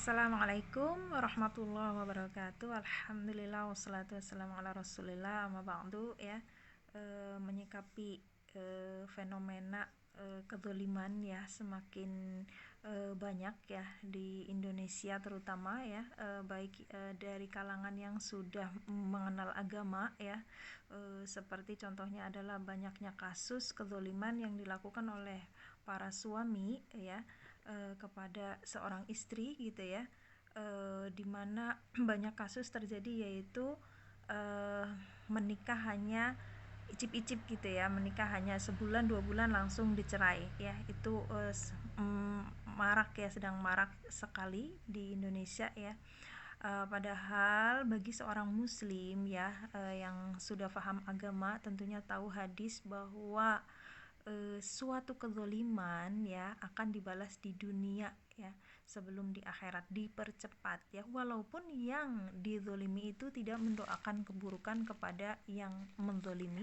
Assalamualaikum warahmatullahi wabarakatuh. Alhamdulillah wassalatu wassalamu ala rasulillah amma ba'du ya. Menyikapi fenomena kezaliman ya semakin banyak ya di Indonesia terutama ya, baik dari kalangan yang sudah mengenal agama ya, seperti contohnya adalah banyaknya kasus kezaliman yang dilakukan oleh para suami ya kepada seorang istri gitu ya, di mana banyak kasus terjadi yaitu menikah hanya icip-icip gitu ya, menikah hanya sebulan 2 bulan langsung dicerai ya. Itu marak ya, sedang marak sekali di Indonesia ya. Padahal bagi seorang muslim ya, yang sudah paham agama tentunya tahu hadis bahwa suatu kezaliman ya akan dibalas di dunia ya sebelum di akhirat, dipercepat ya, walaupun yang dizolimi itu tidak mendoakan keburukan kepada yang menzolimi,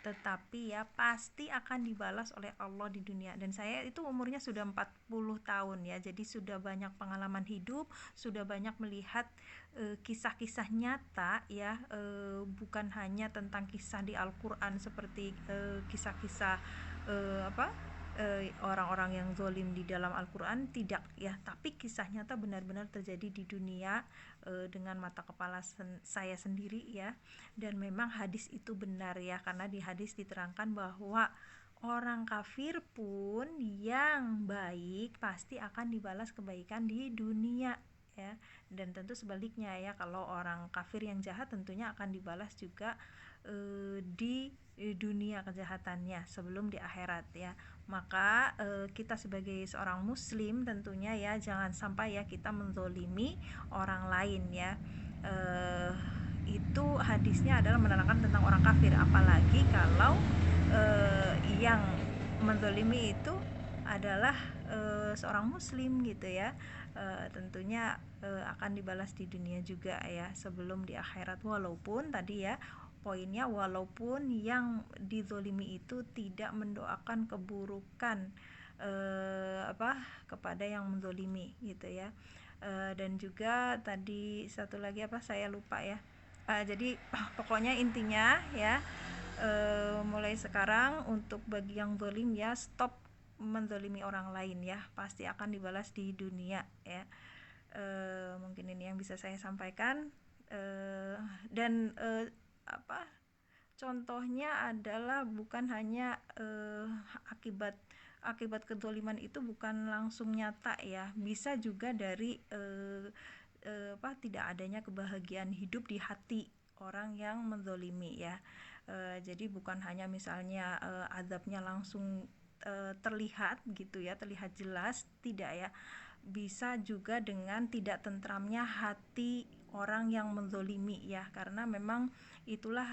tetapi ya pasti akan dibalas oleh Allah di dunia. Dan saya itu umurnya sudah 40 tahun ya, jadi sudah banyak pengalaman hidup, sudah banyak melihat kisah-kisah nyata ya, bukan hanya tentang kisah di Al-Quran seperti kisah-kisah orang-orang yang zalim di dalam Al-Quran, tidak ya, tapi kisah nyata benar-benar terjadi di dunia dengan mata kepala saya sendiri ya. Dan memang hadis itu benar ya, karena di hadis diterangkan bahwa orang kafir pun yang baik pasti akan dibalas kebaikan di dunia ya, dan tentu sebaliknya ya, kalau orang kafir yang jahat tentunya akan dibalas juga di dunia kejahatannya sebelum di akhirat ya. Maka kita sebagai seorang muslim tentunya ya jangan sampai ya kita menzolimi orang lain ya. Itu hadisnya adalah menerangkan tentang orang kafir, apalagi kalau yang menzolimi itu adalah seorang muslim gitu ya. Tentunya akan dibalas di dunia juga ya sebelum di akhirat, walaupun tadi ya poinnya, walaupun yang dizolimi itu tidak mendoakan keburukan kepada yang menzolimi gitu ya. Dan juga tadi satu lagi saya lupa ya. Jadi pokoknya intinya ya, mulai sekarang untuk bagi yang zalim ya, stop menzolimi orang lain ya, pasti akan dibalas di dunia ya. Mungkin ini yang bisa saya sampaikan. Dan contohnya adalah bukan hanya akibat kezaliman itu bukan langsung nyata ya, bisa juga dari tidak adanya kebahagiaan hidup di hati orang yang menzalimi ya. Jadi bukan hanya misalnya azabnya langsung terlihat gitu ya, terlihat jelas, tidak ya, bisa juga dengan tidak tentramnya hati orang yang menzolimi ya, karena memang itulah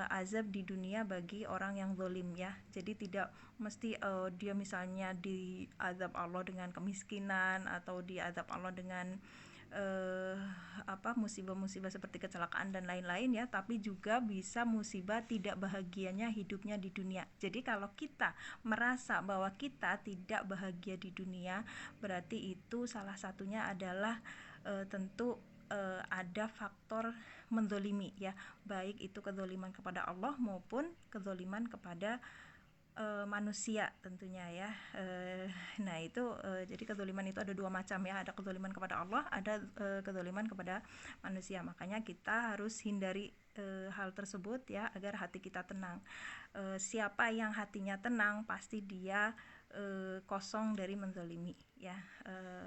azab di dunia bagi orang yang zalim ya. Jadi tidak mesti dia misalnya diazab Allah dengan kemiskinan atau diazab Allah dengan musibah-musibah seperti kecelakaan dan lain-lain ya, tapi juga bisa musibah tidak bahagianya hidupnya di dunia. Jadi kalau kita merasa bahwa kita tidak bahagia di dunia, berarti itu salah satunya adalah tentu ada faktor menzolimi ya, baik itu kezoliman kepada Allah maupun kezoliman kepada manusia tentunya ya. Nah itu jadi kezoliman itu ada dua macam ya, ada kezoliman kepada Allah, ada kezoliman kepada manusia. Makanya kita harus hindari hal tersebut ya, agar hati kita tenang. Siapa yang hatinya tenang pasti dia kosong dari menzolimi ya.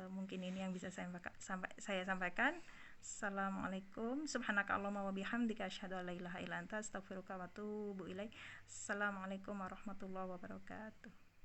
Mungkin ini yang bisa saya sampaikan. Assalamualaikum, subhanakallahumma wa bihamdika asyhadu an la ilaha illa anta astaghfiruka wa atubu ilaik. Assalamualaikum warahmatullahi wabarakatuh.